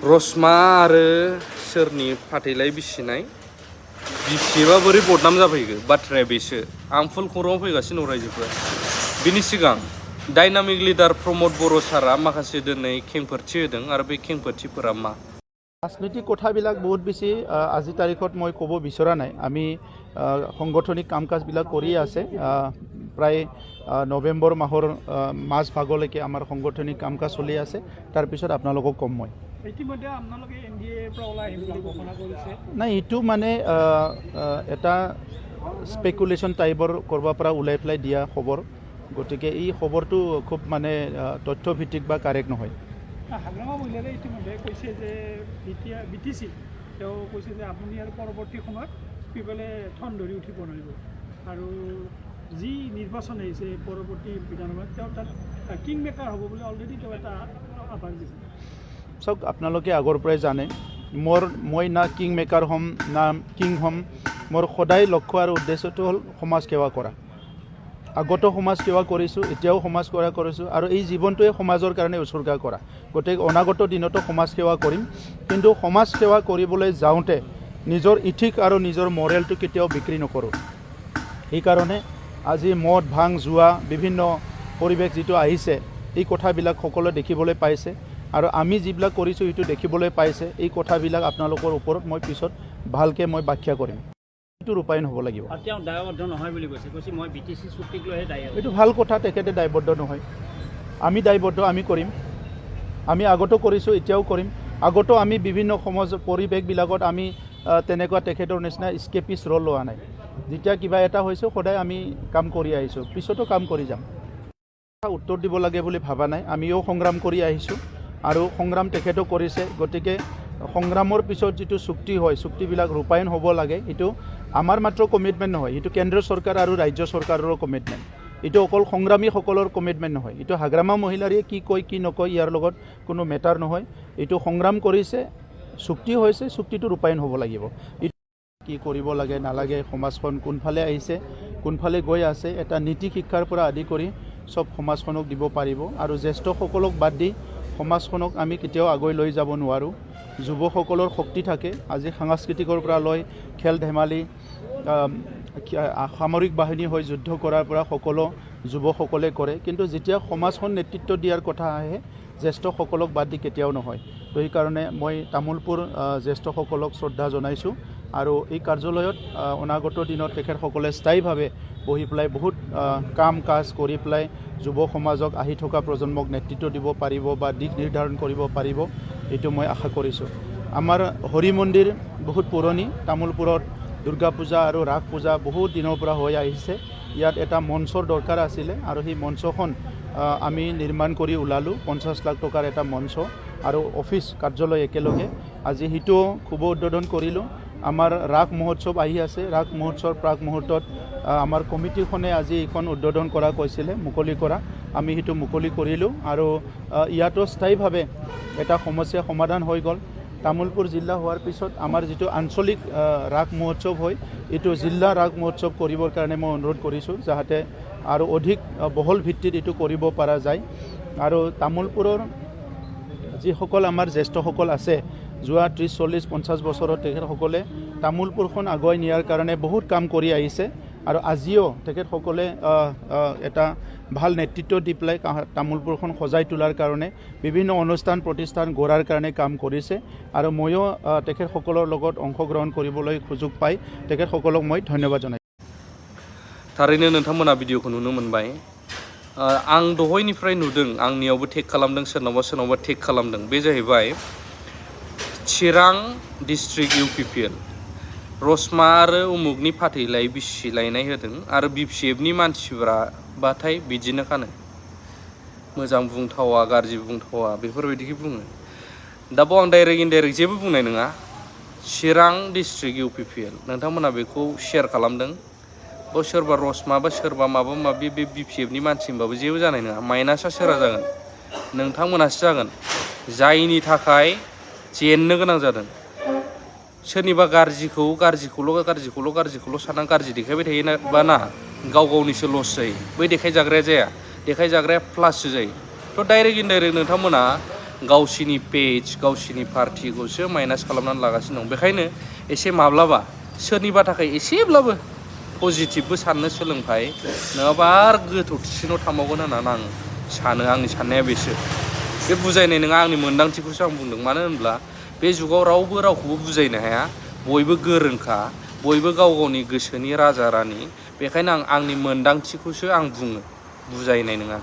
रसमा आरो सोरनि फाथैलाय बिसिनाय बिसिबा बोरै बदनाम जाफैगो बाथ्राया बेसो आं फुल खौराङाव फैगासिनो रायजोफोर बिनि सिगां डाइनामिक लिडार प्रमद बर' सारा माखासे दिनै खेंफोरथि होदों आरो बे खेंफोरथिफोरा मा राजनैतिक কথাবিলাক বহুত বেছি আজি তাৰিখত মই ক'ব বিচৰা নাই আমি সংগঠনিক কাম কাজবিলাক কৰি আছে প্ৰায় নৱেম্বৰ মাহৰ মাজ ভাগলৈকে আমাৰ সংগঠনিক কাম কাজ চলি আছে তাৰ পিছত আপোনালোকক কম মই ইতিমধ্যে আপোনালোকে এনডিএৰ পৰা ওলাই আহিম বুলি ঘোষণা কৰিছে নাই এইটো মানে এটা স্পেকুলেশ্যন টাইপৰ কৰবাৰ পৰা ওলাই পেলাই দিয়া খবৰ গতিকে এই খবৰটো খুব মানে তথ্যভিত্তিক বা কাৰেক্ট নহয় হাগ্ৰামা মহিলাৰে ইতিমধ্যে কৈছে যে বিটিচি তেওঁ কৈছে যে আপুনি আৰু পৰৱৰ্তী সময়ত পিপলে ঠন ধৰি উঠিব নোৱাৰিব আৰু যি নিৰ্বাচন আহিছে পৰৱৰ্তী বিধানসভাত তেওঁ তাত কিং মেকাৰ হ'ব বুলি অলৰেডি তেওঁ এটা আভাস দিছে চাওক আপোনালোকে আগৰ পৰাই জানে মই না কিং মেকাৰ হ'ম না কিং হ'ম মোৰ সদায় লক্ষ্য আৰু উদ্দেশ্যটো হ'ল সমাজ সেৱা কৰা আগতো সমাজ সেৱা কৰিছোঁ এতিয়াও সমাজ সেৱা কৰিছোঁ আৰু এই জীৱনটোৱে সমাজৰ কাৰণে উৎসৰ্গা কৰা গতিকে অনাগত দিনতো সমাজ সেৱা কৰিম কিন্তু সমাজ সেৱা কৰিবলৈ যাওঁতে নিজৰ ইথিক আৰু নিজৰ মৰেলটো কেতিয়াও বিক্ৰী নকৰোঁ সেইকাৰণে আজি মদ ভাং জুৱা বিভিন্ন পৰিৱেশ যিটো আহিছে এই কথাবিলাক সকলোৱে দেখিবলৈ পাইছে আৰু আমি যিবিলাক কৰিছোঁ সেইটো দেখিবলৈ পাইছে এই কথাবিলাক আপোনালোকৰ ওপৰত মই পিছত ভালকৈ মই ব্যাখ্যা কৰিম ৰূপায়ণ হ'ব লাগিব দায়বদ্ধ নহয় বুলি কৈছে মই বিটিচি চুক্তিক লৈহে দায়ী এইটো ভাল কথা তেখেতে দায়বদ্ধ নহয় আমি দায়বদ্ধ আমি কৰিম আমি আগতো কৰিছোঁ এতিয়াও কৰিম আগতো আমি বিভিন্ন সমাজ পৰিৱেশবিলাকত আমি তেনেকুৱা তেখেতৰ নিচিনা স্কেপিছ ৰ'ল লোৱা নাই যেতিয়া কিবা এটা হৈছে সদায় আমি কাম কৰি আহিছোঁ পিছতো কাম কৰি যাম উত্তৰ দিব লাগে বুলি ভাবা নাই আমিও সংগ্ৰাম কৰি আহিছোঁ আৰু সংগ্ৰাম তেখেতো কৰিছে গতিকে সংগ্ৰামৰ পিছত যিটো চুক্তি হয় চুক্তিবিলাক ৰূপায়ণ হ'ব লাগে এইটো আমাৰ মাত্ৰ কমিটমেণ্ট নহয় এইটো কেন্দ্ৰীয় চৰকাৰ আৰু ৰাজ্য চৰকাৰৰ কমিটমেণ্ট এইটো অকল সংগ্ৰামীসকলৰ কমিটমেণ্ট নহয় এইটো হাগ্ৰামা মহিলাৰীয়ে কি কয় কি নকয় ইয়াৰ লগত কোনো মেটাৰ নহয় এইটো সংগ্ৰাম কৰিছে চুক্তি হৈছে চুক্তিটো ৰূপায়ণ হ'ব লাগিব কি কৰিব লাগে নালাগে সমাজখন কোনফালে আহিছে কোনফালে গৈ আছে এটা নীতি শিক্ষাৰ পৰা আদি কৰি সব সমাজখনক দিব পাৰিব আৰু জ্যেষ্ঠসকলক বাদ দি সমাজখনক আমি কেতিয়াও আগুৱাই লৈ যাব নোৱাৰোঁ যুৱসকলৰ শক্তি থাকে আজি সাংস্কৃতিকৰ পৰা লৈ খেল ধেমালি সামৰিক বাহিনী হৈ যুদ্ধ কৰাৰ পৰা সকলো যুৱসকলে কৰে কিন্তু যেতিয়া সমাজখন নেতৃত্ব দিয়াৰ কথা আহে জ্যেষ্ঠসকলক বাদ দি কেতিয়াও নহয় তো সেইকাৰণে মই তামোলপুৰ জ্যেষ্ঠসকলক শ্ৰদ্ধা জনাইছোঁ আৰু এই কাৰ্যালয়ত অনাগত দিনত তেখেতসকলে স্থায়ীভাৱে বহি পেলাই বহুত কাম কাজ কৰি পেলাই যুৱ সমাজক আহি থকা প্ৰজন্মক নেতৃত্ব দিব পাৰিব বা দিশ নিৰ্ধাৰণ কৰিব পাৰিব এইটো মই আশা কৰিছোঁ আমাৰ হৰি মন্দিৰ বহুত পুৰণি তামোলপুৰত দুৰ্গা পূজা আৰু ৰাস পূজা বহুত দিনৰ পৰা হৈ আহিছে ইয়াত এটা মঞ্চৰ দৰকাৰ আছিলে আৰু সেই মঞ্চখন আমি নিৰ্মাণ কৰি ওলালোঁ 50 লাখ টকাৰ এটা মঞ্চ আৰু অফিচ কাৰ্যালয় একেলগে আজি সেইটো শুভ উদ্বোধন কৰিলোঁ আমাৰ ৰাস মহোৎসৱ আহি আছে ৰাস মহোৎসৱৰ প্ৰাক মুহূৰ্তত আমাৰ কমিটিখনে আজি এইখন উদ্বোধন কৰা কৈছিলে মুকলি কৰা আমি সেইটো মুকলি কৰিলোঁ আৰু ইয়াতো স্থায়ীভাৱে এটা সমস্যা সমাধান হৈ গ'ল তামোলপুৰ জিলা হোৱাৰ পিছত আমাৰ যিটো আঞ্চলিক ৰাস মহোৎসৱ হয় এইটো জিলা ৰাস মহোৎসৱ কৰিবৰ কাৰণে মই অনুৰোধ কৰিছোঁ যাতে আৰু অধিক বহল ভিত্তিত এইটো কৰিব পৰা যায় আৰু তামোলপুৰৰ যিসকল আমাৰ জ্যেষ্ঠসকল আছে যোৱা 30-40-50 বছৰত তেখেতসকলে তামোলপুৰখন আগুৱাই নিয়াৰ কাৰণে বহুত কাম কৰি আহিছে আৰু আজিও তেখেতসকলে এটা ভাল নেতৃত্ব দি পেলাই তামোলপুৰখন সজাই তোলাৰ কাৰণে বিভিন্ন অনুষ্ঠান প্ৰতিষ্ঠান গঢ়াৰ কাৰণে কাম কৰিছে আৰু ময়ো তেখেতসকলৰ লগত অংশগ্ৰহণ কৰিবলৈ সুযোগ পাই তেখেতসকলক মই ধন্যবাদ জনাইছোঁ थारैनो नोंथांमोना भिडिअखौ नुनो मोनबाय आं दहायनिफ्राय नुदों आंनियावबो टेग खालामदों सोरनावबा टेग खालामदों बे जाहैबाय चिरां डिस्ट्रिक्ट UPPL रसमा आरो उमुगनि फाथैलाय बिसिलायनाय होदों आरो BPF नि मानसिफोरा बाथाय बिदिनो खानो मोजां बुंथावा गाज्रि बुंथावा बेफोरबायदिखौ बुङो दा बाव आं डाइरेक्ट इनडाइरेक्ट जेबो बुंनाय नङा चिरां डिस्ट्रिक्ट UPPL नोंथांमोना बेखौ शेयार खालामदों बा सोरबा रसमा बा सोरबा माबा माबि बे BPF नि मानसि होनबाबो जेबो जानाय नङा माइनासा सोरा जागोन नोंथांमोनासो जागोन जायनि थाखाय जेननो गोनां जादों सोरनिबा गाज्रिखौल' सानना गाज्रि देखायबाय थायोबा ना गाव गावनिसो लस जायो बै देखायजाग्राया जाया देखायजाग्राया प्लाससो जायो थ' डाइरेक्ट इनडाइरेक्ट नोंथांमोना गावसिनि पेज गावसिनि पार्टिखौसो माइनास खालामनानै लागासिनो दं। बेखायनो एसे माब्लाबा सोरनिबा थाखाय एसेब्लाबो पजिटिभबो साननो सोलोंथाइ नङाबा आरो गोथौसिनाव थांबावगोन होननानै आं सानो। आंनि साननाया बेसो। बे बुजायनाय नङा, आंनि मोन्दांथिखौसो आं बुंदों। मानो होनब्ला बे जुगाव रावबो रावखौबो बुजायनो हाया। बयबो गोरोंखा, बयबो गाव गावनि गोसोनि राजा रानि। बेखायनो आंनि मोन्दांथिखौसो आं बुङो, बुजायनाय नङा।